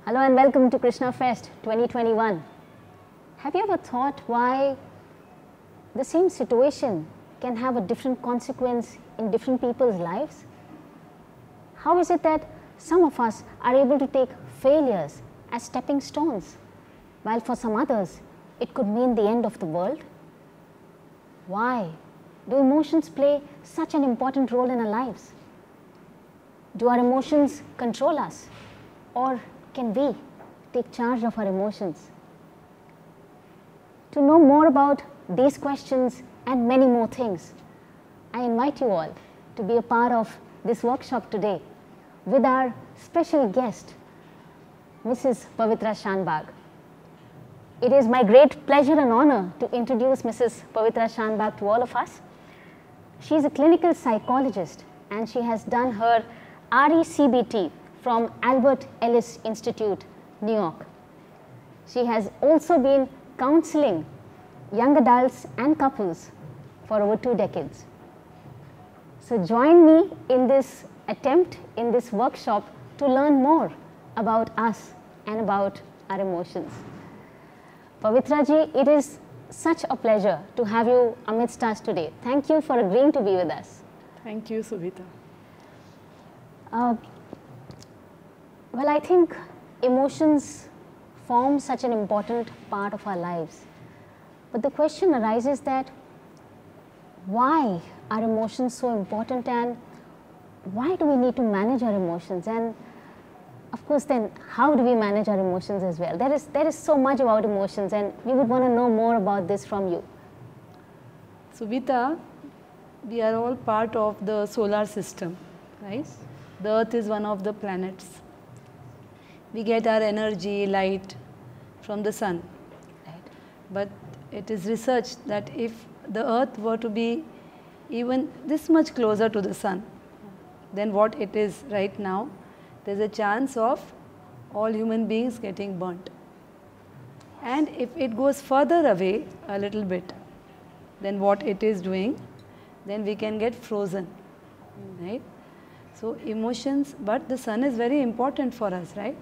Hello and welcome to Krishna Fest 2021. Have you ever thought why the same situation can have a different consequence in different people's lives? How is it that some of us are able to take failures as stepping stones, while for some others it could mean the end of the world? Why do emotions play such an important role in our lives? Do our emotions control us, or can we take charge of our emotions? To know more about these questions and many more things, I invite you all to be a part of this workshop today with our special guest, Mrs. Pavitra Shanbag. It is my great pleasure and honor to introduce Mrs. Pavitra Shanbag to all of us. She is a clinical psychologist and she has done her RECBT from Albert Ellis Institute, New York. She has also been counseling young adults and couples for over 2 decades. So join me in this attempt, in this workshop, to learn more about us and about our emotions. Pavitra ji, it is such a pleasure to have you amidst us today. Thank you for agreeing to be with us. Thank you, Subhita. Well, I think emotions form such an important part of our lives. But the question arises that why are emotions so important, and why do we need to manage our emotions? And of course, then how do we manage our emotions as well? There is so much about emotions, and we would want to know more about this from you. Subhita, we are all part of the solar system, right? The Earth is one of the planets. We get our energy, light from the sun. Right. But it is researched that if the Earth were to be even this much closer to the sun than what it is right now, there is a chance of all human beings getting burnt. And if it goes further away a little bit than what it is doing, then we can get frozen, right? So emotions, but the sun is very important for us, right?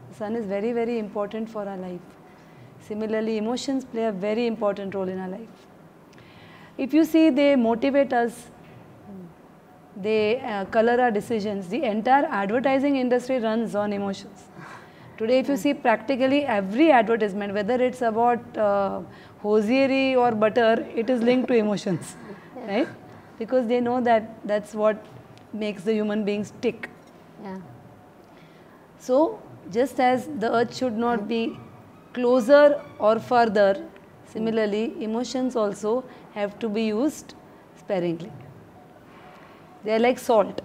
The sun is very, very important for our life. Similarly, emotions play a very important role in our life. If you see, they motivate us, they color our decisions. The entire advertising industry runs on emotions. Today, if you see practically every advertisement, whether it's about hosiery or butter, it is linked to emotions, right? Because they know that that's what makes the human beings tick. Yeah. So, just as the earth should not be closer or further, similarly, emotions also have to be used sparingly. They are like salt.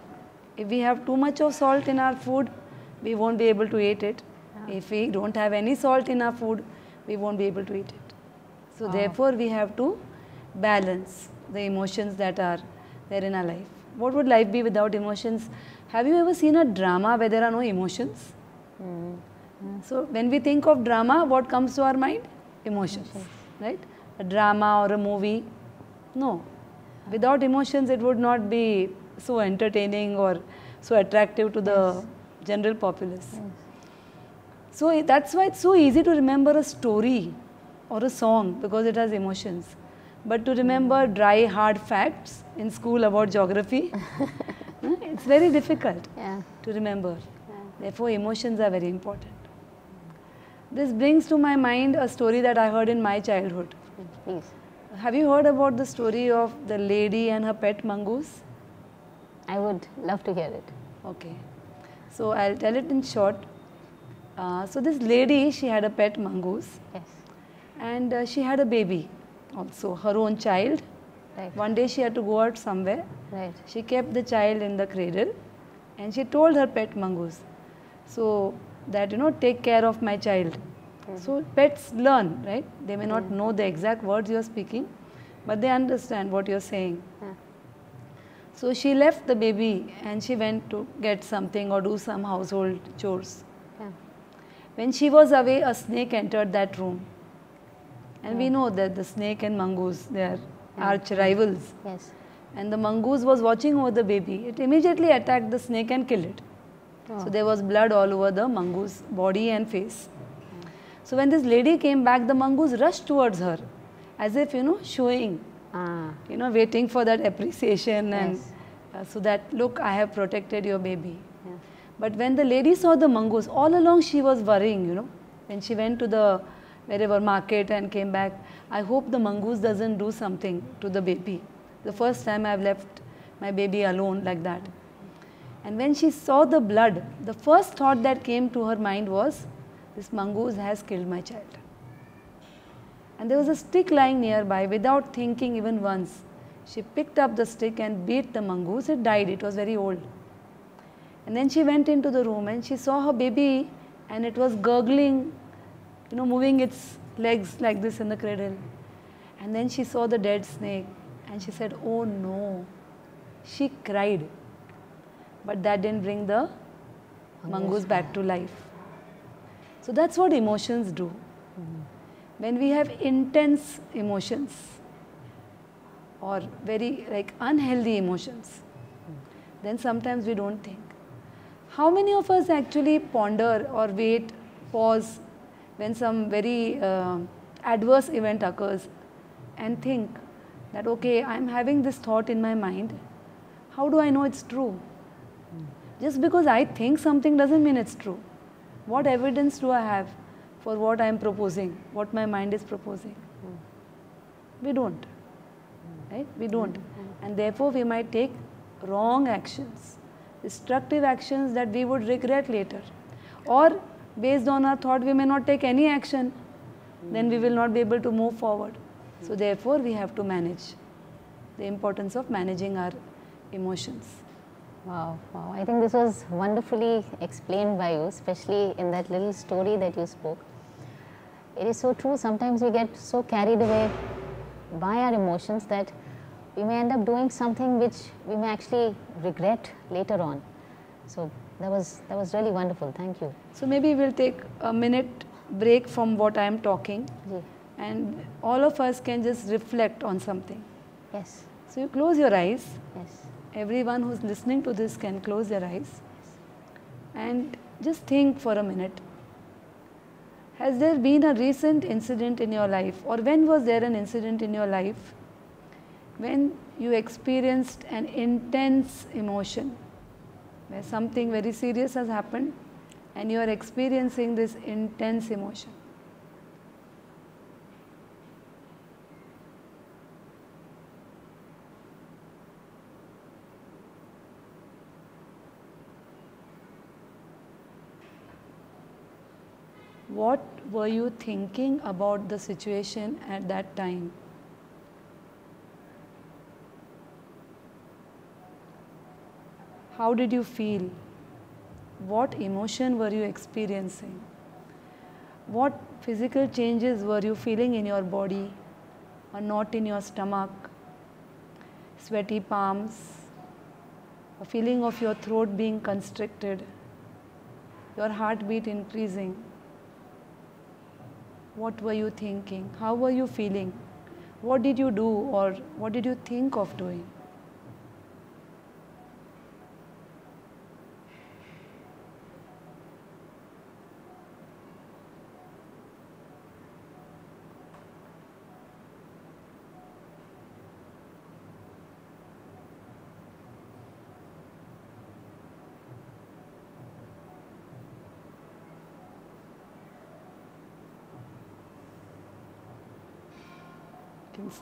If we have too much of salt in our food, we won't be able to eat it. Yeah. If we don't have any salt in our food, we won't be able to eat it. So therefore, we have to balance the emotions that are there in our life. What would life be without emotions? Have you ever seen a drama where there are no emotions? So when we think of drama, what comes to our mind? Emotions, right? A drama or a movie, no. Without emotions, it would not be so entertaining or so attractive to the general populace. So that's why it's so easy to remember a story or a song, because it has emotions. But to remember dry, hard facts in school about geography, it's very difficult to remember. Therefore, emotions are very important. This brings to my mind a story that I heard in my childhood. Please. Have you heard about the story of the lady and her pet mongoose? I would love to hear it. Okay. So I'll tell it in short. So this lady, she had a pet mongoose. Yes. And she had a baby also, her own child. Right. One day she had to go out somewhere. Right. She kept the child in the cradle and she told her pet mongoose, so that, take care of my child. So pets learn, right? They may not know the exact words you are speaking, but they understand what you are saying. So she left the baby and she went to get something or do some household chores. When she was away, a snake entered that room. And we know that the snake and mongoose, they are arch rivals. Yes. And the mongoose was watching over the baby. It immediately attacked the snake and killed it. So there was blood all over the mongoose body and face. So when this lady came back, the mongoose rushed towards her, as if, showing, waiting for that appreciation and so that, look, I have protected your baby. Yeah. But when the lady saw the mongoose, all along she was worrying, when she went to the wherever market and came back, I hope the mongoose doesn't do something to the baby. The first time I've left my baby alone like that. And when she saw the blood, the first thought that came to her mind was, this mongoose has killed my child. And there was a stick lying nearby. Without thinking even once, she picked up the stick and beat the mongoose. It died. It was very old. And then she went into the room and she saw her baby, and it was gurgling, moving its legs like this in the cradle. And then she saw the dead snake and she said, oh no. She cried. But that didn't bring the mongoose back to life. So that's what emotions do. When we have intense emotions or very unhealthy emotions, then sometimes we don't think. How many of us actually ponder or wait, pause when some very adverse event occurs and think that, okay, I'm having this thought in my mind. How do I know it's true? Just because I think something doesn't mean it's true. What evidence do I have for what I am proposing, what my mind is proposing? We don't. Right? We don't. And therefore we might take wrong actions, destructive actions that we would regret later. Or based on our thought, we may not take any action. Then we will not be able to move forward. So therefore we have to manage. The importance of managing our emotions. Wow, wow. I think this was wonderfully explained by you, especially in that little story that you spoke. It is so true. Sometimes we get so carried away by our emotions that we may end up doing something which we may actually regret later on. So that was really wonderful. Thank you. So maybe we'll take a minute break from what I am talking, and all of us can just reflect on something. Yes. So you close your eyes. Yes. Everyone who's listening to this can close their eyes and just think for a minute. Has there been a recent incident in your life, or when was there an incident in your life when you experienced an intense emotion, where something very serious has happened and you are experiencing this intense emotion? What were you thinking about the situation at that time? How did you feel? What emotion were you experiencing? What physical changes were you feeling in your body? A knot in your stomach, sweaty palms, a feeling of your throat being constricted, your heartbeat increasing? What were you thinking? How were you feeling? What did you do, or what did you think of doing?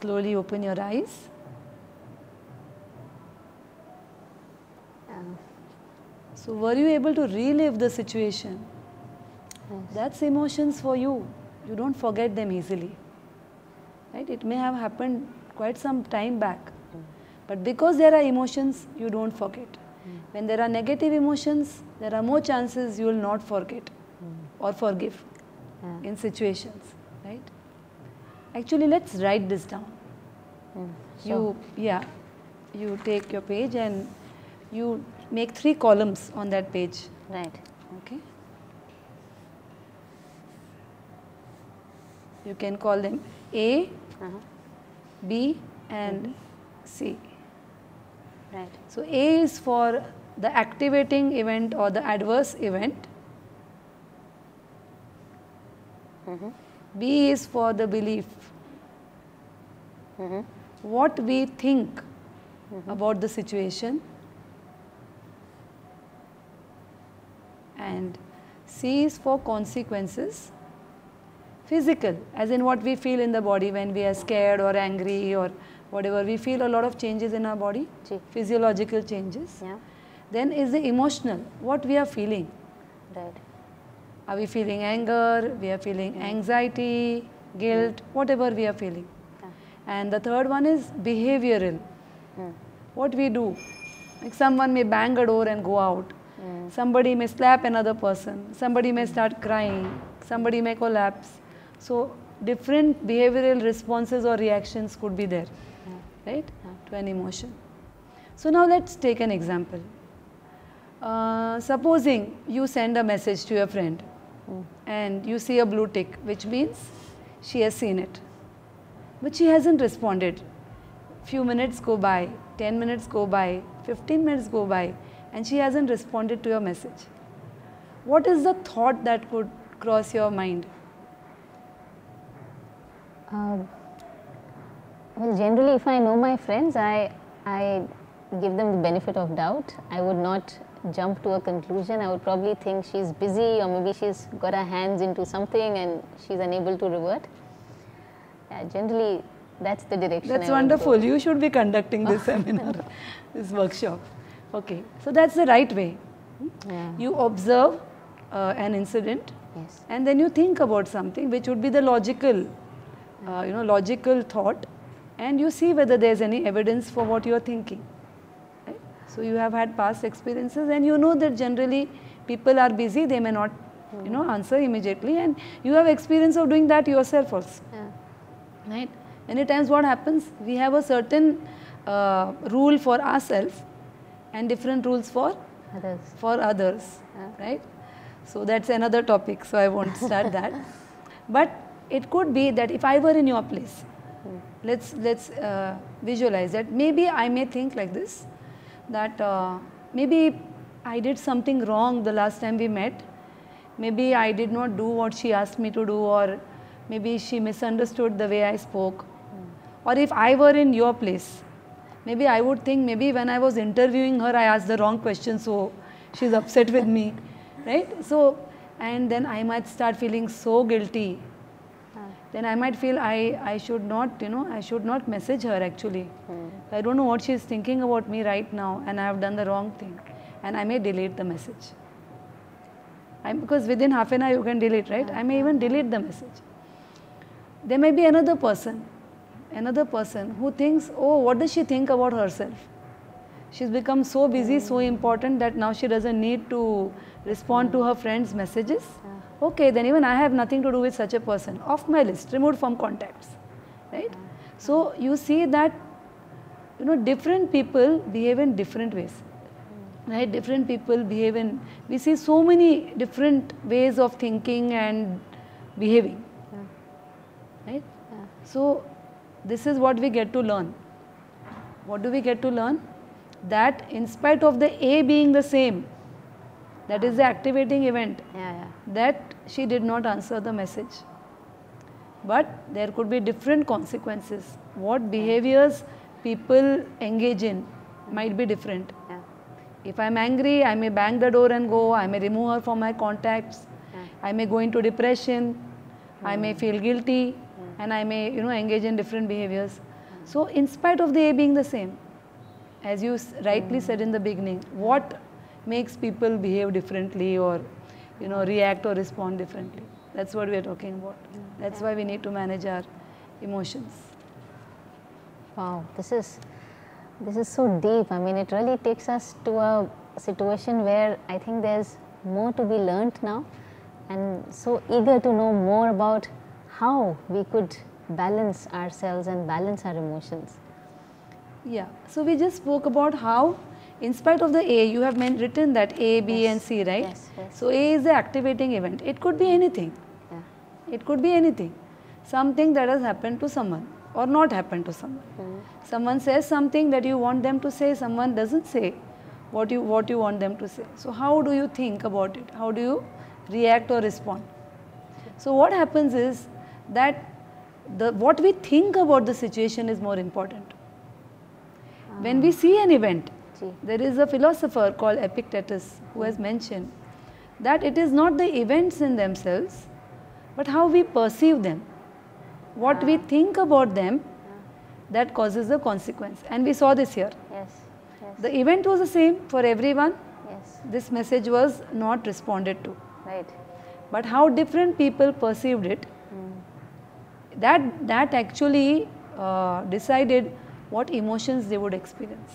Slowly open your eyes. So were you able to relive the situation? Yes. That's emotions for you. You don't forget them easily. Right? It may have happened quite some time back. But because there are emotions, you don't forget. When there are negative emotions, there are more chances you will not forget or forgive in situations. Right? Actually, let's write this down. Sure. You take your page and you make 3 columns on that page. Right. Okay. You can call them A, B and C. Right. So A is for the activating event or the adverse event. B is for the belief. What we think about the situation. And C is for consequences. Physical, as in what we feel in the body when we are scared or angry or whatever. We feel a lot of changes in our body, physiological changes. Yeah. Then is the emotional, what we are feeling. Right. Are we feeling anger, we are feeling anxiety, guilt, whatever we are feeling. Yeah. And the third one is behavioral. What we do. Like someone may bang a door and go out. Somebody may slap another person. Somebody may start crying. Somebody may collapse. So different behavioral responses or reactions could be there, right, to an emotion. So now let's take an example. Supposing you send a message to your friend and you see a blue tick, which means she has seen it. But she hasn't responded. Few minutes go by, 10 minutes go by, 15 minutes go by, and she hasn't responded to your message. What is the thought that could cross your mind? Well, generally, if I know my friends, I give them the benefit of doubt. I would not jump to a conclusion. I would probably think she's busy, or maybe she's got her hands into something and she's unable to revert. Yeah, generally, that's the direction. That's wonderful. You should be conducting this seminar, this workshop. Okay, so that's the right way. Yeah. You observe an incident, Yes. and then you think about something which would be the logical, logical thought, and you see whether there's any evidence for what you are thinking. Right? So you have had past experiences, and you know that generally people are busy; they may not, answer immediately, and you have experience of doing that yourself also. Yeah. Right? Many times what happens, we have a certain rule for ourselves and different rules for others, right? So that's another topic, so I won't start that. But it could be that if I were in your place, let's visualize that maybe I may think like this, that maybe I did something wrong the last time we met, maybe I did not do what she asked me to do, or maybe she misunderstood the way I spoke. Or if I were in your place, maybe I would think maybe when I was interviewing her I asked the wrong question, so she's upset with me, right? So, and then I might start feeling so guilty. Then I might feel I should not, I should not message her actually. I don't know what she's thinking about me right now, and I have done the wrong thing. And I may delete the message. Because within half an hour you can delete, right? I may even delete the message. There may be another person who thinks, oh, what does she think about herself? She's become so busy, so important that now she doesn't need to respond to her friends' messages. Okay, then even I have nothing to do with such a person. Off my list, removed from contacts, right? So you see that, different people behave in different ways, right? Different people behave in, we see so many different ways of thinking and behaving, right? So this is what we get to learn. What do we get to learn? That in spite of the A being the same, that is the activating event, that she did not answer the message. But there could be different consequences. What behaviors people engage in might be different. If I am angry, I may bang the door and go, I may remove her from my contacts, I may go into depression, I may feel guilty, and I may engage in different behaviors. So in spite of the A being the same, as you rightly said in the beginning, what makes people behave differently or react or respond differently? That's what we are talking about. That's why we need to manage our emotions. Wow, this is so deep. I mean, it really takes us to a situation where I think there's more to be learnt now, and so eager to know more about how we could balance ourselves and balance our emotions. Yeah, so we just spoke about how, in spite of the A, you have written that A, B and C, right? Yes. So A is the activating event. It could be anything. It could be anything. Something that has happened to someone or not happened to someone. Someone says something that you want them to say, someone doesn't say. what you want them to say. So how do you think about it? How do you react or respond? So what happens is that what we think about the situation is more important. When we see an event, there is a philosopher called Epictetus who has mentioned that it is not the events in themselves, but how we perceive them, what we think about them, that causes the consequence. And we saw this here. Yes. Yes. The event was the same for everyone. Yes. This message was not responded to. Right. But how different people perceived it, that actually decided what emotions they would experience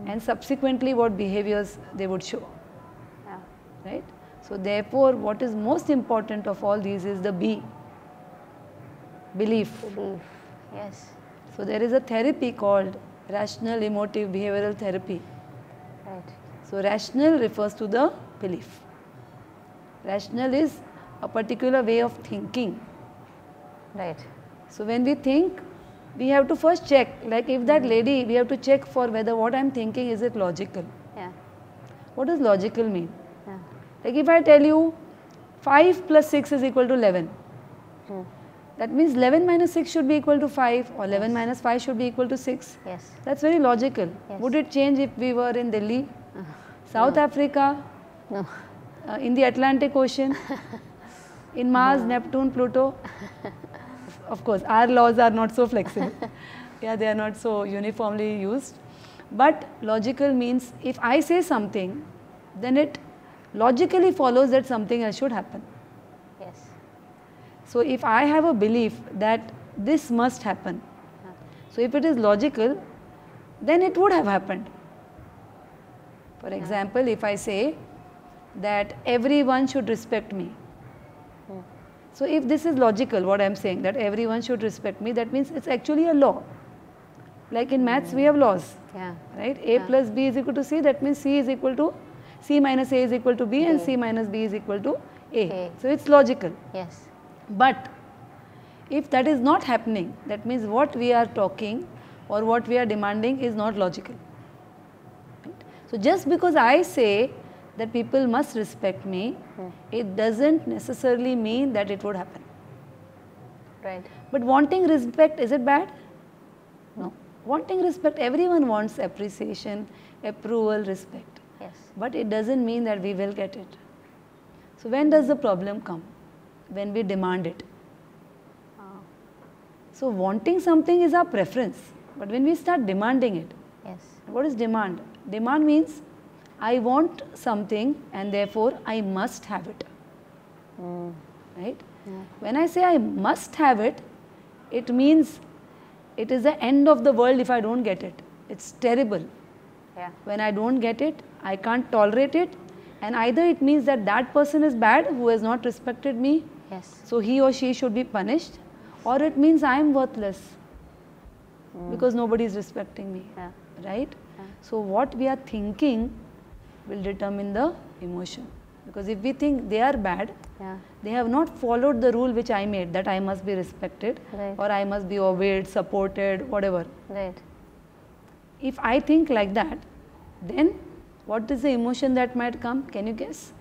and subsequently what behaviors they would show. Yeah. Right? So therefore, what is most important of all these is the B, belief. Belief. Yes. So there is a therapy called rational emotive behavioral therapy. Right. So rational refers to the belief. Rational is a particular way of thinking. Right. So when we think, we have to first check, like if that lady, we have to check for whether what I am thinking, is it logical? Yeah. What does logical mean? Yeah. Like if I tell you 5 plus 6 is equal to 11, that means 11 minus 6 should be equal to 5 or 11 minus 5 should be equal to 6. Yes. That's very logical. Yes. Would it change if we were in Delhi, South Africa, No. in the Atlantic Ocean, in Mars, Neptune, Pluto? Of course, our laws are not so flexible. Yeah, they are not so uniformly used. But logical means if I say something, then it logically follows that something else should happen. Yes. So if I have a belief that this must happen, so if it is logical, then it would have happened. For example, if I say that everyone should respect me. So if this is logical, what I am saying, that everyone should respect me, that means it's actually a law. Like in maths, we have laws, Yeah. right? A plus B is equal to C, that means C is equal to, C minus A is equal to B and C minus B is equal to A. A. So it's logical. Yes. But if that is not happening, that means what we are talking or what we are demanding is not logical. Right? So just because I say that people must respect me, it doesn't necessarily mean that it would happen. Right. But wanting respect, is it bad? No. Wanting respect, everyone wants appreciation, approval, respect. Yes. But it doesn't mean that we will get it. So when does the problem come? When we demand it. So wanting something is our preference. But when we start demanding it, Yes. what is demand? Demand means I want something and therefore I must have it. Right? When I say I must have it, it means it is the end of the world if I don't get it. It's terrible. Yeah. When I don't get it, I can't tolerate it, and either it means that that person is bad who has not respected me, Yes. so he or she should be punished, or it means I am worthless because nobody is respecting me. Yeah. Right? So what we are thinking will determine the emotion. Because if we think they are bad, Yeah. they have not followed the rule which I made, that I must be respected Right. or I must be obeyed, supported, whatever. Right. If I think like that, then what is the emotion that might come? Can you guess?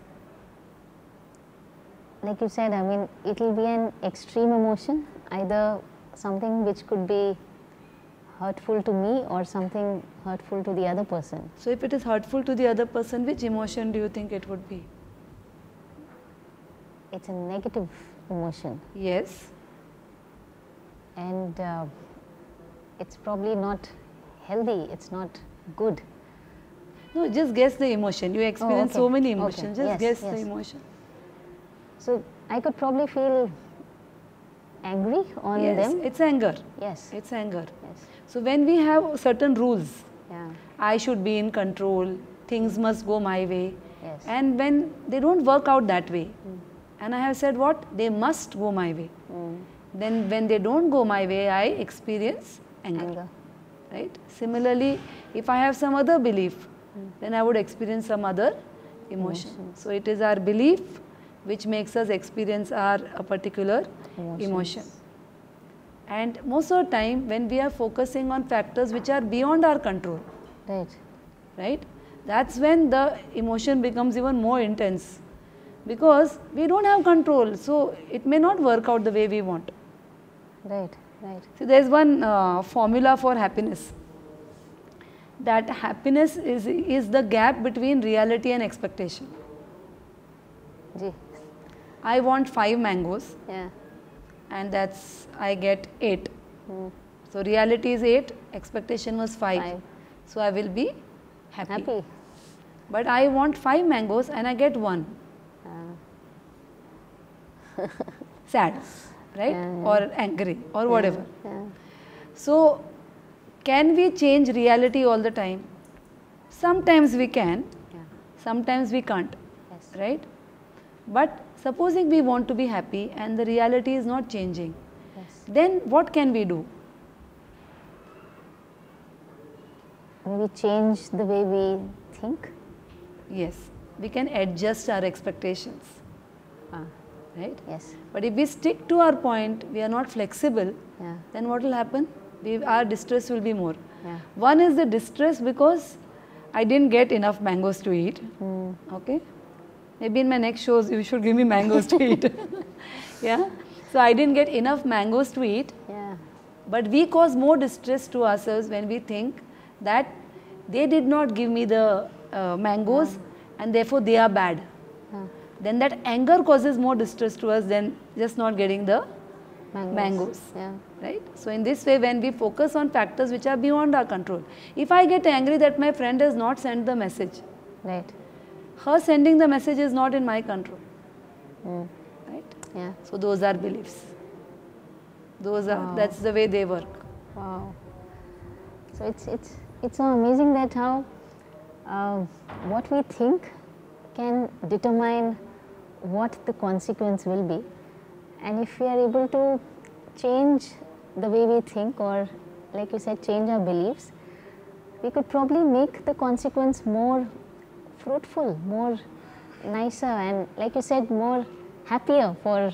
Like you said, I mean, it will be an extreme emotion, either something which could be hurtful to me or something hurtful to the other person. So if it is hurtful to the other person, which emotion do you think it would be? It's a negative emotion, Yes. and it's probably not healthy, it's not good. No, just guess the emotion. You experience okay. so many Okay. emotions. Just Yes, guess the yes. emotion. So I could probably feel angry on Yes, them. it's anger. Yes. It's anger. Yes. So when we have certain rules, Yeah. I should be in control, things must go my way, Yes. and when they don't work out that way, and I have said what? They must go my way. Then when they don't go my way, I experience anger. Anger. Right? Similarly, if I have some other belief, then I would experience some other emotion. So it is our belief which makes us experience a particular emotion. And most of the time when we are focusing on factors which are beyond our control, Right. right? That's when the emotion becomes even more intense, because we don't have control, so it may not work out the way we want. Right, right. So there's one formula for happiness, that happiness is the gap between reality and expectation. Ji. I want 5 mangoes, Yeah. and that's I get 8. Hmm. So reality is 8, expectation was 5. 5. So I will be happy. Happy. But I want 5 mangoes and I get 1. Sad, right? Yeah. Or angry or whatever. Yeah. So can we change reality all the time? Sometimes we can, Yeah. sometimes we can't, Yes. right? But supposing we want to be happy and the reality is not changing, Yes. then what can we do? Maybe change the way we think. Yes, we can adjust our expectations, Ah. right? Yes. But if we stick to our point, we are not flexible, Yeah. then what will happen? Our distress will be more. Yeah. One is the distress because I didn't get enough mangoes to eat. Okay? Maybe in my next shows you should give me mangoes to eat. Yeah? So I didn't get enough mangoes to eat, Yeah. but we cause more distress to ourselves when we think that they did not give me the mangoes and therefore they are bad. Then that anger causes more distress to us than just not getting the mangoes. Yeah. Right? So in this way, when we focus on factors which are beyond our control, if I get angry that my friend has not sent the message, Right. her sending the message is not in my control. Right? Yeah. So those are beliefs. Those are, that's the way they work. Wow. So it's so amazing that how what we think can determine what the consequence will be, and if we are able to change the way we think, or like you said, change our beliefs, we could probably make the consequence more fruitful, more nicer, and like you said, more happier for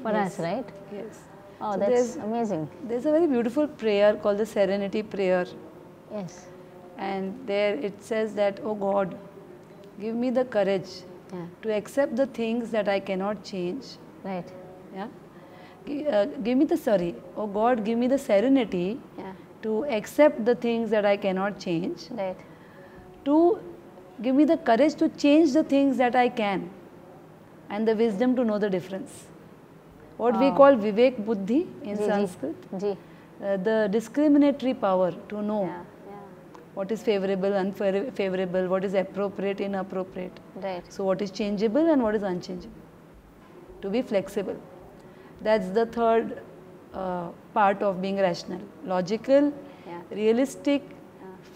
us, right? Yes. Oh, So that's amazing. There's a very beautiful prayer called the Serenity Prayer. Yes. And there it says that, oh God, give me the courage Yeah. to accept the things that I cannot change. Right. Yeah. Give me the, oh God, give me the serenity Yeah. to accept the things that I cannot change. Right. To give me the courage to change the things that I can, and the wisdom to know the difference. What we call Vivek Buddhi in Ji, ji. Sanskrit. Ji. The discriminatory power to know Yeah. Yeah. what is favorable, unfavorable, what is appropriate, inappropriate. Right. So what is changeable and what is unchangeable. To be flexible. That's the third part of being rational. Logical, Yeah. realistic,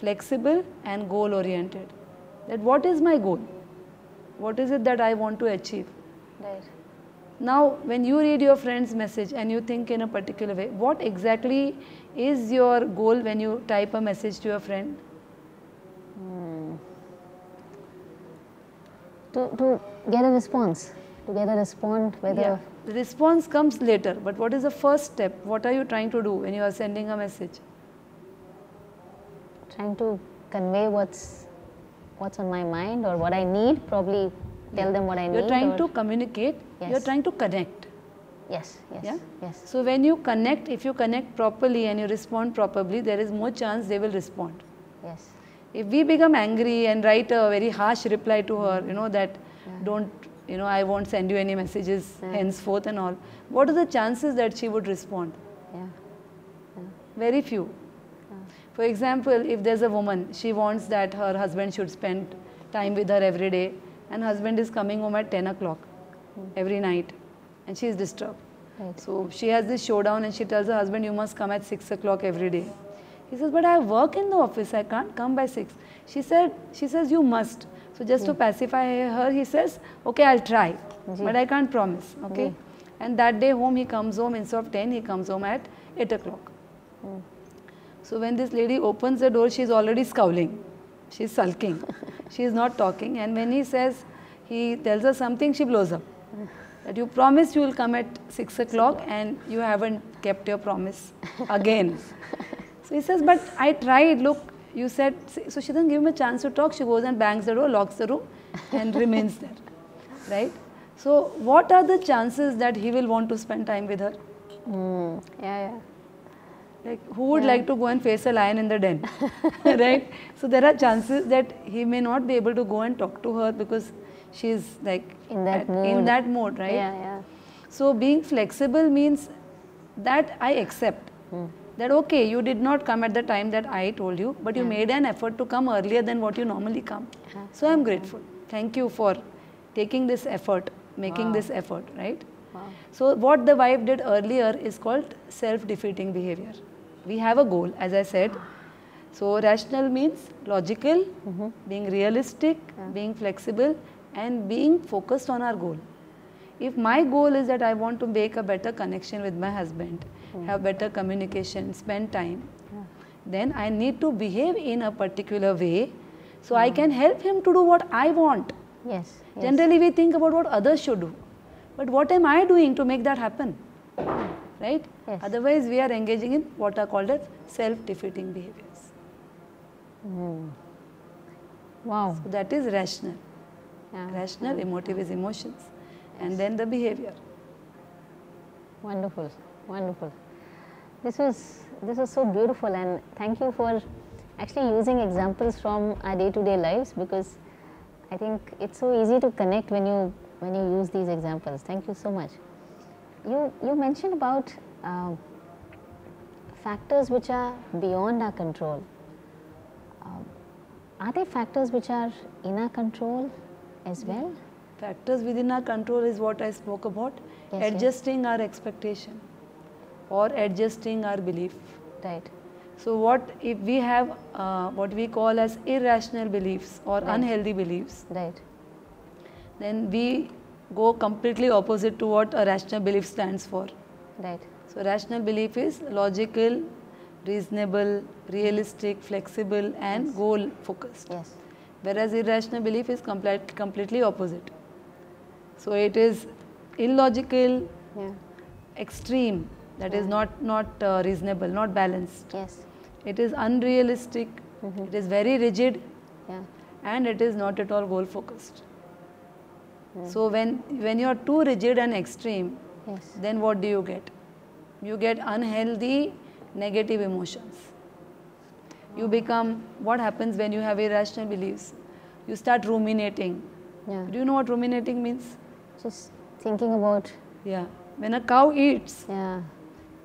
flexible and goal oriented. That what is my goal? What is it that I want to achieve? Right. Now, when you read your friend's message and you think in a particular way, what exactly is your goal when you type a message to your friend? To get a response, to get a respond whether Yeah. The response comes later, but what is the first step? What are you trying to do when you are sending a message? trying to convey what's on my mind or what I need, probably tell them what I need. You're trying or- to communicate, Yes. you're trying to connect. Yes, yes, Yeah? yes. So when you connect, if you connect properly and you respond properly, there is more chance they will respond. Yes. If we become angry and write a very harsh reply to her, that don't, I won't send you any messages henceforth and all, what are the chances that she would respond? Yeah. Very few. For example, if there's a woman, she wants that her husband should spend time with her every day, and husband is coming home at 10 o'clock every night, and she is disturbed. Right. So she has this showdown and she tells her husband, you must come at 6 o'clock every day. He says, but I work in the office, I can't come by 6. She says, you must. So just to pacify her, he says, okay, I'll try, but I can't promise. Okay. And that day he comes home, instead of 10, he comes home at 8 o'clock. So when this lady opens the door, she is already scowling. She is sulking. She is not talking. And when he tells her something, she blows up. That you promised you will come at 6 o'clock and you haven't kept your promise again. So he says, but I tried, look, you said, so she doesn't give him a chance to talk. She goes and bangs the door, locks the room, and remains there, right? So what are the chances that he will want to spend time with her? Yeah. Like, who would like to go and face a lion in the den, right? So there are chances that he may not be able to go and talk to her because she's like in that mode, right? Yeah. So being flexible means that I accept that, okay, you did not come at the time that I told you, but you made an effort to come earlier than what you normally come. So I'm grateful. Thank you for taking this effort, making this effort, right? So what the wife did earlier is called self-defeating behavior. We have a goal, as I said. So rational means logical, being realistic, being flexible, and being focused on our goal. If my goal is that I want to make a better connection with my husband, have better communication, spend time, then I need to behave in a particular way so I can help him to do what I want. Yes. Generally we think about what others should do. But what am I doing to make that happen? Right? Yes. Otherwise we are engaging in what are called as self-defeating behaviors. Wow. So that is rational. Rational, emotive is emotions. And then the behavior. Wonderful. This was so beautiful, and thank you for actually using examples from our day-to-day lives, because I think it's so easy to connect when you use these examples. Thank you so much. You mentioned about factors which are beyond our control. Are there factors which are in our control as well? Factors within our control is what I spoke about. Adjusting our expectation or adjusting our belief. Right. So what if we have what we call as irrational beliefs or unhealthy beliefs? Right. Then we go completely opposite to what a rational belief stands for. Right. So rational belief is logical, reasonable, realistic, flexible, and goal focused. Yes. Whereas irrational belief is completely opposite. So it is illogical, extreme, that is not reasonable, not balanced. Yes. It is unrealistic, it is very rigid, and it is not at all goal focused. So when you are too rigid and extreme, then what do you get? You get unhealthy, negative emotions. You become, what happens when you have irrational beliefs? You start ruminating. Do you know what ruminating means? Just thinking about. When a cow eats,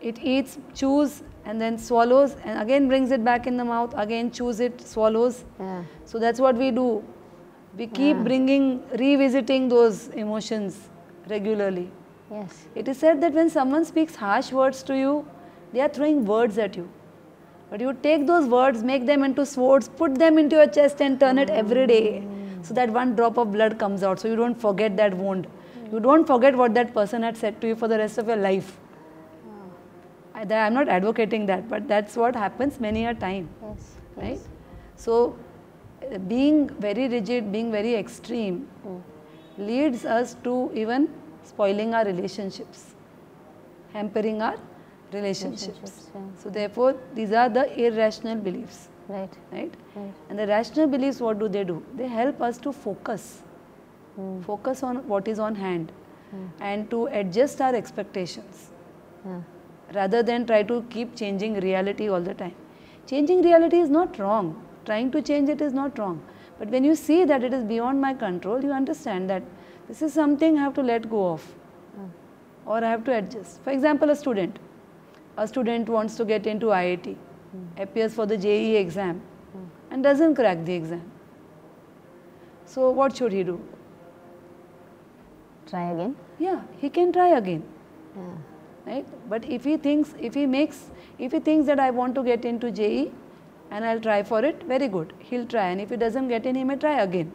it eats, chews, and then swallows, and again brings it back in the mouth, again chews it, swallows. So that's what we do. We keep revisiting those emotions regularly. Yes. It is said that when someone speaks harsh words to you, they are throwing words at you. But you take those words, make them into swords, put them into your chest and turn it every day so that one drop of blood comes out, so you don't forget that wound. You don't forget what that person had said to you for the rest of your life. I'm not advocating that, but that's what happens many a time. Right? So being very rigid, being very extreme leads us to even spoiling our relationships, hampering our relationships. So therefore, these are the irrational beliefs. Right? And the rational beliefs, what do? They help us to focus. Focus on what is on hand and to adjust our expectations rather than try to keep changing reality all the time. Changing reality is not wrong. Trying to change it is not wrong. But when you see that it is beyond my control, you understand that this is something I have to let go of or I have to adjust. For example, a student wants to get into IIT, appears for the JEE exam and doesn't crack the exam. So what should he do? Try again? Yeah, he can try again. Right? But if he thinks that I want to get into JEE and I'll try for it, very good, he'll try, and if he doesn't get in, he may try again.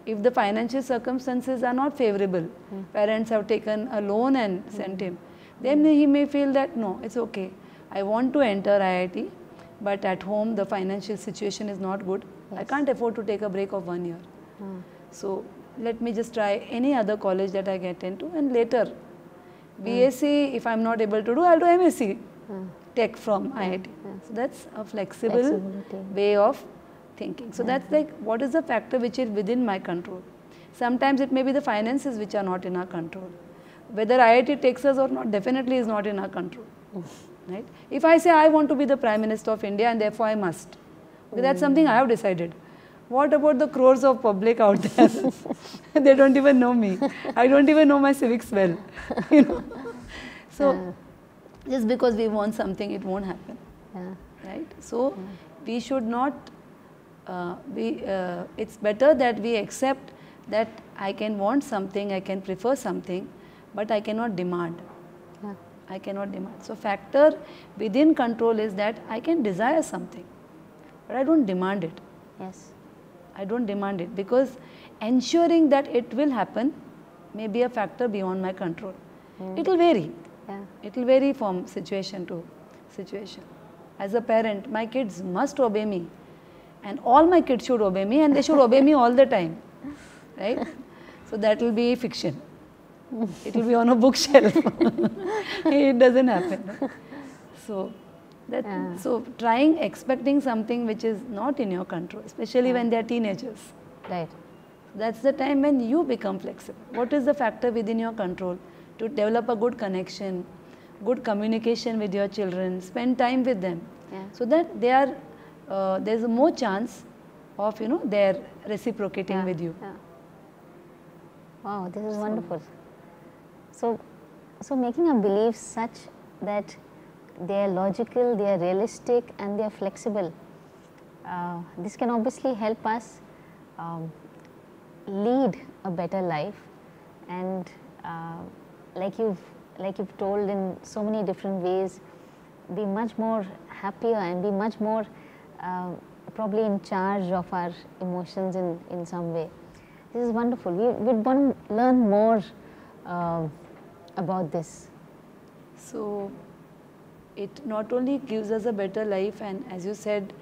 If the financial circumstances are not favorable, parents have taken a loan and sent him, then he may feel that no, it's okay, I want to enter IIT, but at home the financial situation is not good, I can't afford to take a break of 1 year. So let me just try any other college that I get into, and later BSc, if I'm not able to do, I'll do MSc. tech from IIT. So that's a flexible Flexibility. way of thinking. So that's like, what is the factor which is within my control? Sometimes it may be the finances which are not in our control. Whether IIT takes us or not, definitely is not in our control. Right? If I say I want to be the Prime Minister of India and therefore I must, okay, that's something I have decided. What about the crores of public out there? They don't even know me. I don't even know my civics well. You know? So just because we want something, it won't happen. Yeah. Right? So we should not, it's better that we accept that I can want something, I can prefer something, but I cannot demand. Yeah. I cannot demand. So factor within control is that I can desire something, but I don't demand it. Yes. I don't demand it, because ensuring that it will happen may be a factor beyond my control. It will vary. Yeah. It will vary from situation to situation. As a parent, my kids must obey me, and all my kids should obey me, and they should obey me all the time. Right? So that will be fiction. It will be on a bookshelf. It doesn't happen. So that, so trying, expecting something which is not in your control, especially when they are teenagers. Right. That's the time when you become flexible. What is the factor within your control? To develop a good connection, good communication with your children, spend time with them, so that they are, there's a more chance of, you know, their reciprocating with you. Yeah. Wow, this is wonderful. So making our beliefs such that they are logical, they are realistic, and they are flexible. This can obviously help us lead a better life, and like you've told in so many different ways, be much more happier and be much more probably in charge of our emotions in some way. This is wonderful. We'd want to learn more about this. So it not only gives us a better life, and as you said,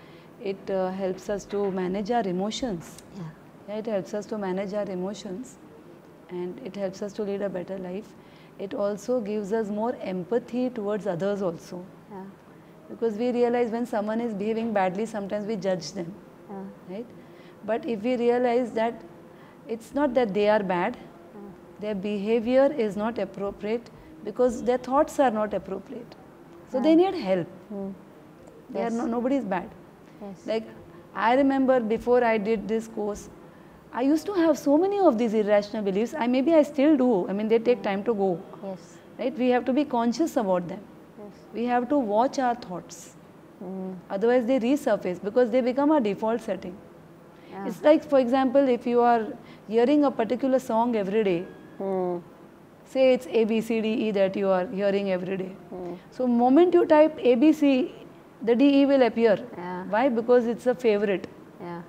it helps us to manage our emotions. Yeah. It helps us to manage our emotions, and it helps us to lead a better life. It also gives us more empathy towards others also. Yeah. Because we realize when someone is behaving badly, sometimes we judge them. Right? But if we realize that it's not that they are bad, their behavior is not appropriate because their thoughts are not appropriate. So they need help. They are nobody is bad. Yes. Like, I remember before I did this course, I used to have so many of these irrational beliefs. Maybe I still do. I mean, they take time to go. Yes. Right? We have to be conscious about them. Yes. We have to watch our thoughts. Otherwise, they resurface because they become our default setting. Yeah. It's like, for example, if you are hearing a particular song every day, say it's A, B, C, D, E that you are hearing every day. So, moment you type A, B, C, the D, E will appear. Yeah. Why? Because it's a favorite. Yeah.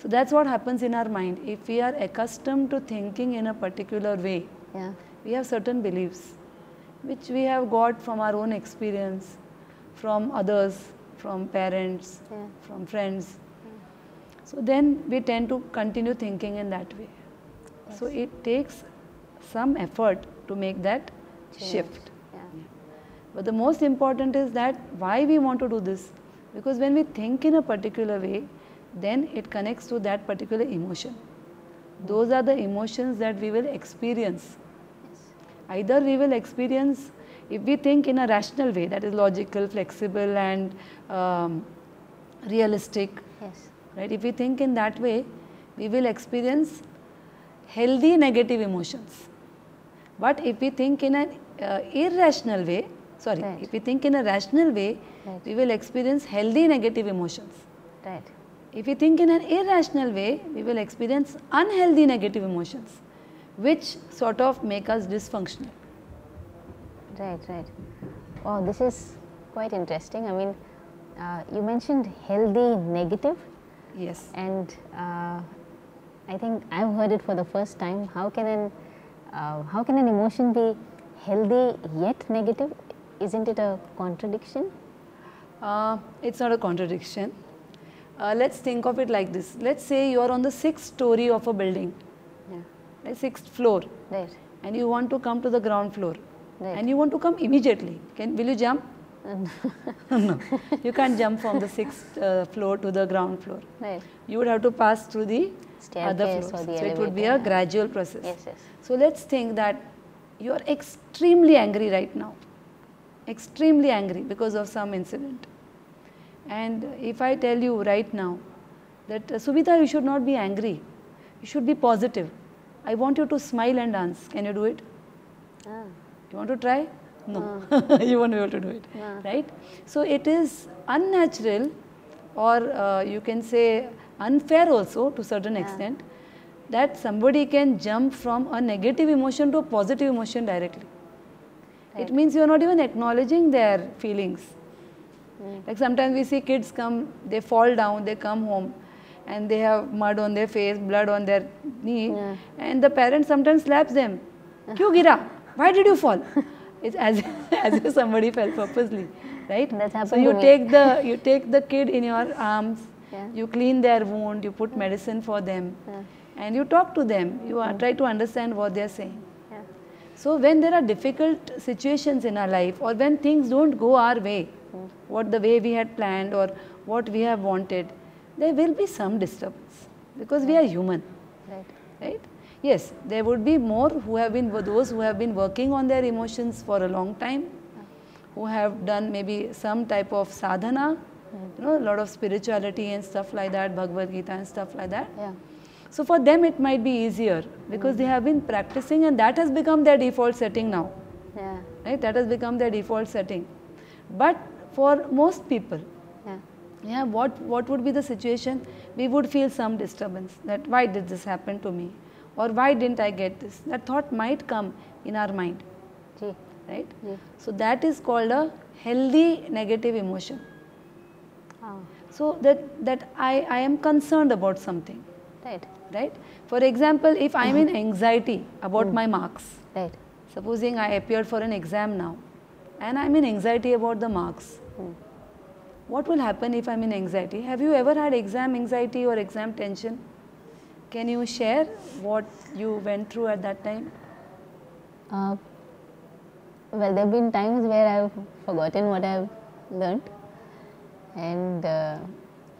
So, that's what happens in our mind. If we are accustomed to thinking in a particular way, Yeah. we have certain beliefs which we have got from our own experience, from others, from parents, from friends. So then we tend to continue thinking in that way. So it takes some effort to make that shift. Yeah. But the most important is that why we want to do this. Because when we think in a particular way, then it connects to that particular emotion. Those are the emotions that we will experience. Either we will experience, if we think in a rational way, that is logical, flexible and realistic. Yes. Right? If we think in that way, we will experience healthy negative emotions. But if we think in an irrational way, if we think in a rational way, we will experience healthy negative emotions. Right. If we think in an irrational way, we will experience unhealthy negative emotions, which sort of make us dysfunctional. Right, right. Wow, this is quite interesting. I mean, you mentioned healthy negative. Yes. And I think I've heard it for the first time. How can an emotion be healthy yet negative? Isn't it a contradiction? It's not a contradiction. Let's think of it like this. Let's say you are on the 6th story of a building, right, 6th floor, Right. and you want to come to the ground floor, Right. and you want to come immediately. Will you jump? No, you can't jump from the sixth floor to the ground floor. Right. You would have to pass through the other Staircase floors. or the So it would be elevator, a gradual process. Yes, yes. So let's think that you are extremely angry right now, extremely angry because of some incident. And if I tell you right now that Subhita, you should not be angry, you should be positive. I want you to smile and dance. Can you do it? Ah, You want to try? No, you won't be able to do it, right? So it is unnatural, or you can say unfair also to certain extent, that somebody can jump from a negative emotion to a positive emotion directly. It means you are not even acknowledging their feelings. Like sometimes we see kids come, they fall down, they come home and they have mud on their face, blood on their knee, and the parent sometimes slaps them. Kyun gira? Why did you fall? It's as if somebody fell purposely, right? That's So happened you to me. take the kid in your arms, Yeah. you clean their wound, you put medicine for them, and you talk to them. You try to understand what they are saying. Yeah. So when there are difficult situations in our life, or when things don't go our way, what the way we had planned or what we have wanted, there will be some disturbance because we are human, Right. right? Yes, there would be more those who have been working on their emotions for a long time, who have done maybe some type of sadhana, you know, a lot of spirituality and stuff like that, Bhagavad Gita and stuff like that. Yeah. So for them it might be easier because they have been practicing and that has become their default setting now, Yeah. right? That has become their default setting. But for most people, Yeah. what would be the situation? We would feel some disturbance, that why did this happen to me, or why didn't I get this? That thought might come in our mind, Gee. right? Gee. So that is called a healthy negative emotion. Oh. So that I am concerned about something, Right. right? For example, if I am in anxiety about my marks, Right. supposing I appeared for an exam now and I am in anxiety about the marks, what will happen if I am in anxiety? Have you ever had exam anxiety or exam tension? Can you share what you went through at that time? Well, there have been times where I've forgotten what I've learnt, and there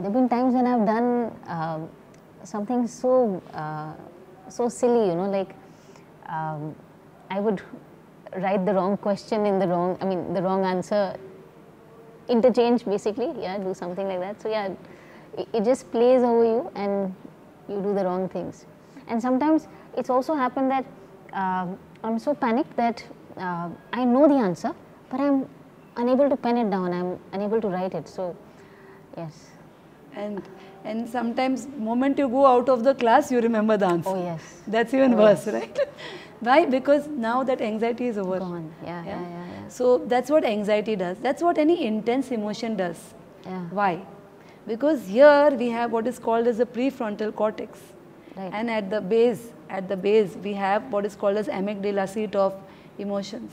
have been times when I've done something so silly, you know, like I would write the wrong question in the wrong answer, interchange basically, yeah, do something like that. So yeah, it just plays over you and you do the wrong things. And sometimes it's also happened that I'm so panicked that I know the answer, but I'm unable to pen it down, I'm unable to write it. So yes. And sometimes moment you go out of the class, you remember the answer. Oh yes. That's even worse, right? Why? Because now that anxiety is over. Gone. Yeah. So that's what anxiety does. That's what any intense emotion does. Yeah. Why? Because here we have what is called as the prefrontal cortex. Right. And at the base we have what is called as amygdala, seat of emotions.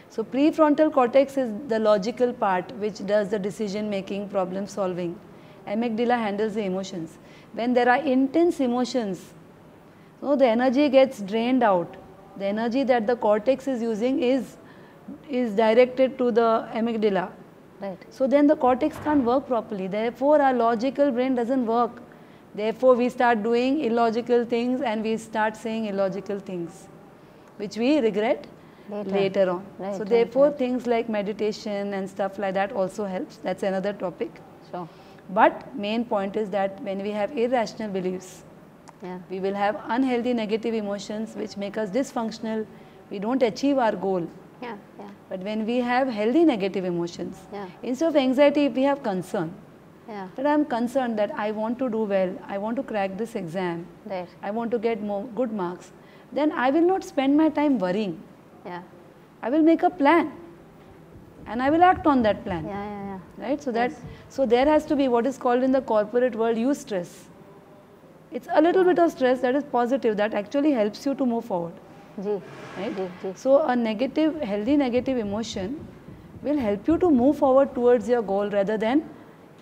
So prefrontal cortex is the logical part which does the decision making, problem solving. Amygdala handles the emotions. When there are intense emotions, so the energy gets drained out. The energy that the cortex is using is directed to the amygdala. Right. So then the cortex can't work properly. Therefore, our logical brain doesn't work. Therefore, we start doing illogical things and we start saying illogical things, which we regret later on. Right, so right, therefore, right. things like meditation and stuff like that also helps. That's another topic. Sure. But main point is that when we have irrational beliefs, Yeah. we will have unhealthy negative emotions which make us dysfunctional. We don't achieve our goal. Yeah. But when we have healthy negative emotions, Yeah. instead of anxiety, we have concern. Yeah. That I am concerned that I want to do well, I want to crack this exam, Right. I want to get more good marks, then I will not spend my time worrying. Yeah. I will make a plan and I will act on that plan. Yeah. Right? So there has to be what is called in the corporate world eustress. It's a little bit of stress that is positive, that actually helps you to move forward. Gee. Right? Gee. So a healthy negative emotion will help you to move forward towards your goal rather than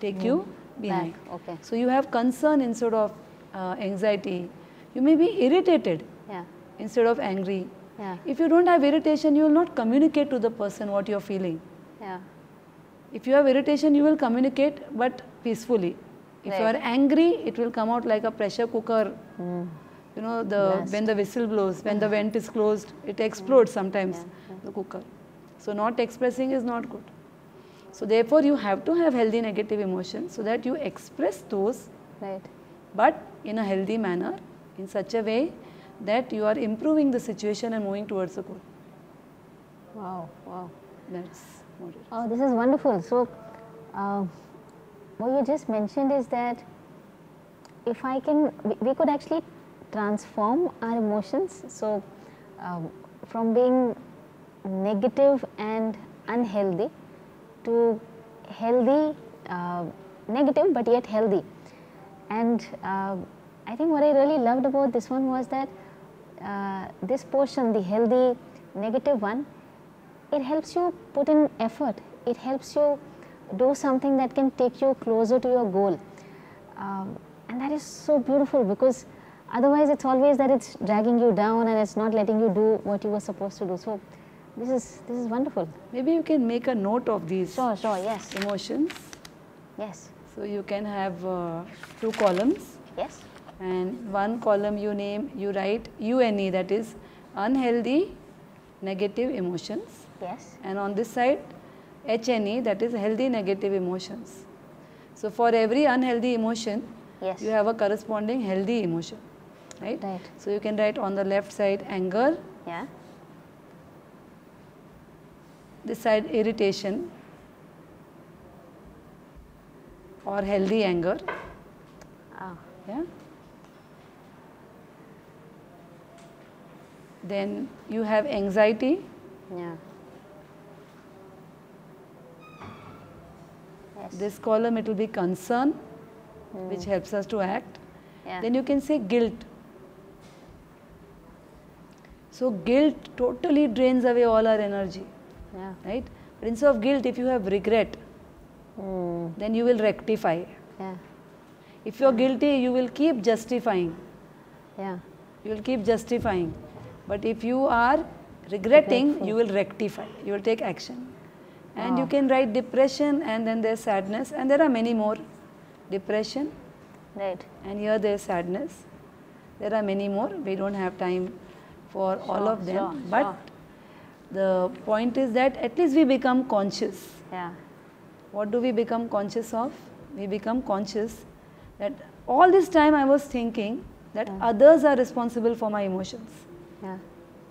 take you behind. Back. Okay. So you have concern instead of anxiety. You may be irritated Yeah. instead of angry. Yeah. If you don't have irritation, you will not communicate to the person what you are feeling. Yeah. If you have irritation, you will communicate, but peacefully. If you are angry, it will come out like a pressure cooker. You know, when the whistle blows, when the vent is closed, it explodes sometimes, the cooker. So not expressing is not good. So therefore, you have to have healthy negative emotions so that you express those, but in a healthy manner, in such a way that you are improving the situation and moving towards the goal. Wow, wow. That's what it is. Oh, this is wonderful. So, what you just mentioned is that if I can, we could actually transform our emotions. So, from being negative and unhealthy to healthy, negative but yet healthy. And I think what I really loved about this one was that this portion, the healthy negative one, it helps you put in effort. It helps you do something that can take you closer to your goal. And that is so beautiful, because otherwise it's always that it's dragging you down and it's not letting you do what you were supposed to do. So this is wonderful. Maybe you can make a note of these yes. emotions. Yes. So you can have 2 columns. Yes. And one column you write UNE, that is unhealthy negative emotions. Yes. And on this side HNE, that is healthy negative emotions. So for every unhealthy emotion, yes, you have a corresponding healthy emotion, right? Right. So you can write on the left side anger, yeah, this side irritation or healthy anger. Yeah. Then you have anxiety. Yeah. Yes. This column, it will be concern, which helps us to act. Yeah. Then you can say guilt. So guilt totally drains away all our energy. Yeah. Right? But instead of guilt, if you have regret, then you will rectify. Yeah. If you are guilty, you will keep justifying. Yeah. You will keep justifying. But if you are regretting, you will rectify. You will take action. And you can write depression, and then there's sadness, and there are many more. Depression, Right. and here there's sadness. There are many more. We don't have time for all of them. But the point is that at least we become conscious. Yeah. What do we become conscious of? We become conscious that all this time I was thinking that others are responsible for my emotions. Yeah.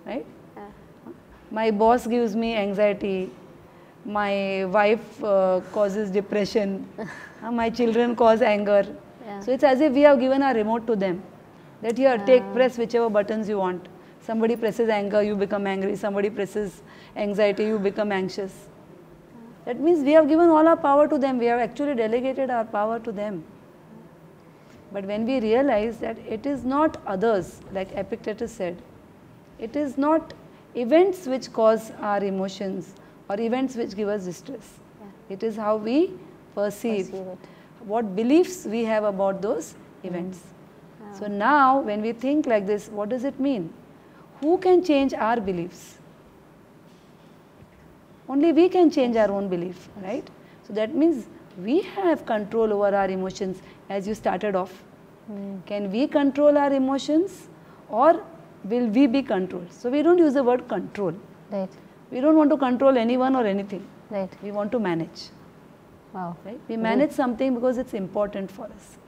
Right? Yeah. My boss gives me anxiety. My wife causes depression. My children cause anger. Yeah. So it's as if we have given our remote to them. That here, press whichever buttons you want. Somebody presses anger, you become angry. Somebody presses anxiety, you become anxious. That means we have given all our power to them. We have actually delegated our power to them. But when we realize that it is not others, like Epictetus said, it is not events which cause our emotions or events which give us distress. Yeah. It is how we perceive it. What beliefs we have about those events. So now when we think like this, what does it mean? Who can change our beliefs? Only we can change our own belief, right? So that means we have control over our emotions, as you started off. Can we control our emotions, or will we be controlled? So we don't use the word control. Right. We don't want to control anyone or anything. Right. We want to manage. Wow. Right? We manage something because it's important for us.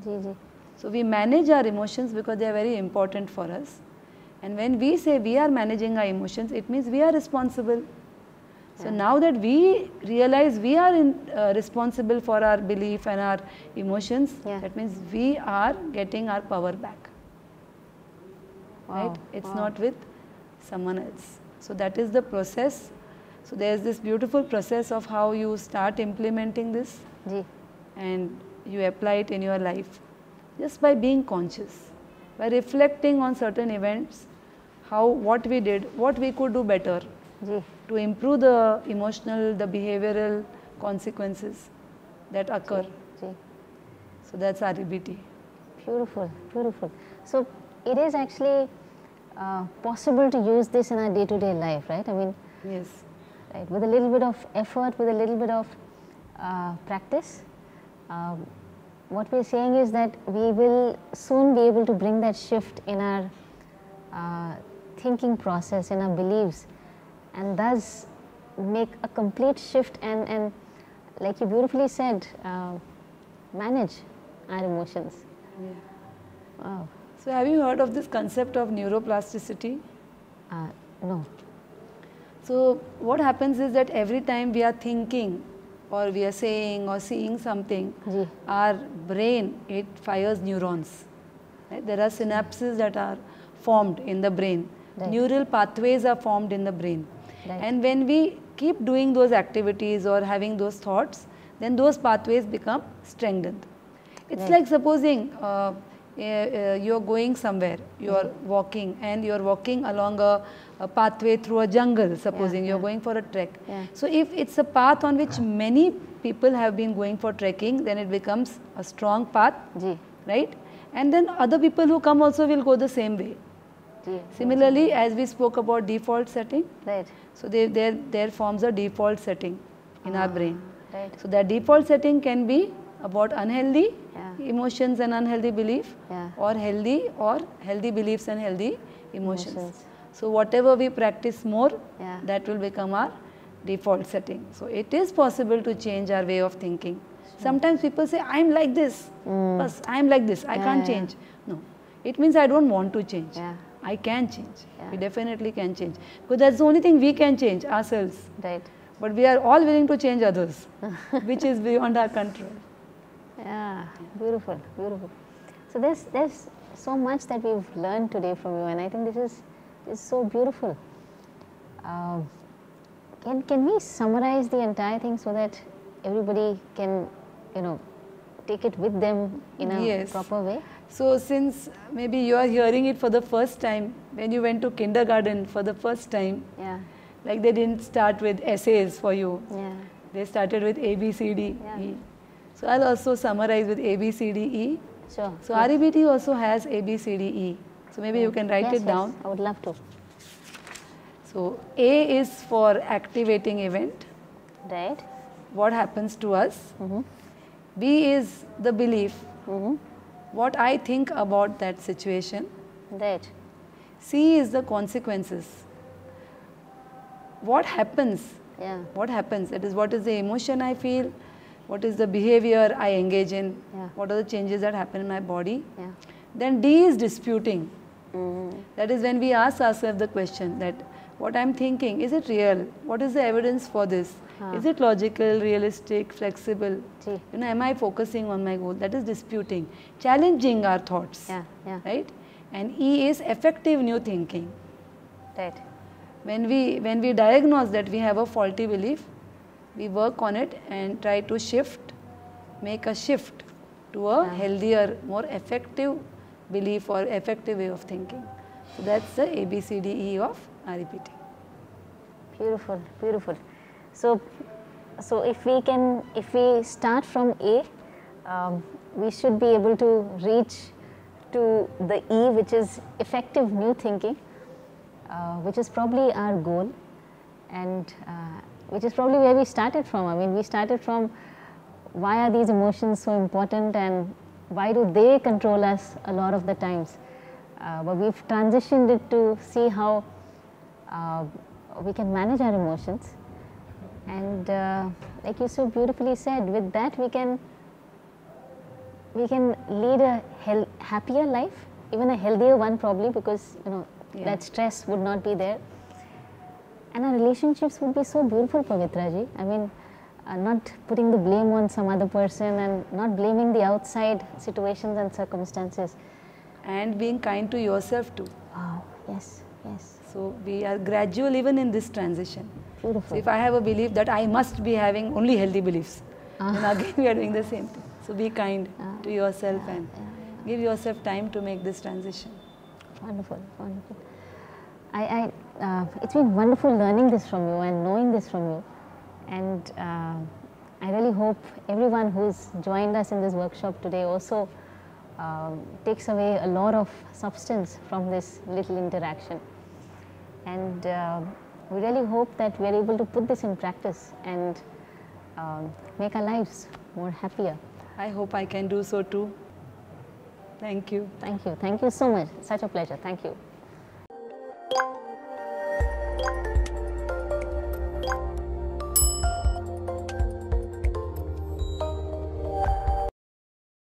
Ji. So we manage our emotions because they are very important for us. And when we say we are managing our emotions, it means we are responsible. So now that we realize we are responsible for our belief and our emotions, that means we are getting our power back. Right? It's not with someone else. So that is the process. So there is this beautiful process of how you start implementing this and you apply it in your life just by being conscious, by reflecting on certain events, what we did, what we could do better to improve the emotional, the behavioral consequences that occur. So that's RBT. Beautiful, beautiful. So it is actually possible to use this in our day-to-day life, right? I mean, yes, right, with a little bit of effort, with a little bit of practice, what we are saying is that we will soon be able to bring that shift in our thinking process, in our beliefs, and thus make a complete shift and like you beautifully said, manage our emotions. Yeah. Wow. So have you heard of this concept of neuroplasticity? No. So what happens is that every time we are thinking or we are saying or seeing something, Ji. our brain, it fires neurons. Right? There are synapses that are formed in the brain. Right. Neural pathways are formed in the brain. Right. And when we keep doing those activities or having those thoughts, then those pathways become strengthened. It's Right. like supposing you're going somewhere, you're walking and you're walking along a pathway through a jungle, supposing you're going for a trek. Yeah. So if it's a path on which many people have been going for trekking, then it becomes a strong path, Ji. right? And then other people who come also will go the same way. Ji. Similarly, as we spoke about default setting, Right. so there forms a default setting in our brain. Right. So that default setting can be about unhealthy Yeah. emotions and unhealthy belief, Yeah. or healthy beliefs and healthy emotions. Emotions. So whatever we practice more, Yeah. that will become our default setting. So it is possible to change our way of thinking. Sometimes people say, I'm like this, bas, I'm like this, I can't yeah. change. No, it means I don't want to change. Yeah. I can change. Yeah. We definitely can change. Because that's the only thing we can change, ourselves. Right. But we are all willing to change others, which is beyond our control. Yeah, beautiful, beautiful. So there's so much that we've learned today from you, and I think this is so beautiful. Can we summarize the entire thing so that everybody can, take it with them in a Yes. proper way? So since maybe you are hearing it for the first time, when you went to kindergarten for the first time, Yeah, like they didn't start with essays for you. yeah, They started with A, B, C, D, Yeah. E. So I'll also summarize with A, B, C, D, E. sure. So REBT also has A, B, C, D, E. So maybe you can write Yes, it down. Yes, I would love to. So A is for activating event, Right. what happens to us. B is the belief, what I think about that situation. Right. C is the consequences. What happens? Yeah. What happens? That is, what is the emotion I feel? What is the behavior I engage in? Yeah. What are the changes that happen in my body? Yeah. Then D is disputing. That is when we ask ourselves the question that what I'm thinking, is it real? What is the evidence for this? Is it logical, realistic, flexible? Gee. Am I focusing on my goal? That is disputing, challenging our thoughts. Yeah, yeah. Right? And E is effective new thinking. Right. When we diagnose that we have a faulty belief, we work on it and try to make a shift to a healthier, more effective belief or effective way of thinking. So that's the ABCDE of REBT. Beautiful, beautiful. So if we start from A, we should be able to reach to the E, which is effective new thinking, which is probably our goal, and which is probably where we started from. I mean, we started from why are these emotions so important and why do they control us a lot of the times. But we've transitioned it to see how we can manage our emotions, and like you so beautifully said, with that we can lead a happier life, even a healthier one probably, because that stress would not be there, and our relationships would be so beautiful, Pavitra ji. I mean, not putting the blame on some other person and not blaming the outside situations and circumstances. And being kind to yourself too. Oh, yes, yes. So we are gradual even in this transition. Beautiful. So if I have a belief that I must be having only healthy beliefs, then again we are doing the same thing. So be kind to yourself and give yourself time to make this transition. Wonderful, wonderful. It's been wonderful learning this from you and knowing this from you, and I really hope everyone who's joined us in this workshop today also takes away a lot of substance from this little interaction, and we really hope that we are able to put this in practice and make our lives more happier. I hope I can do so too. Thank you. Thank you. Thank you so much. Such a pleasure. Thank you.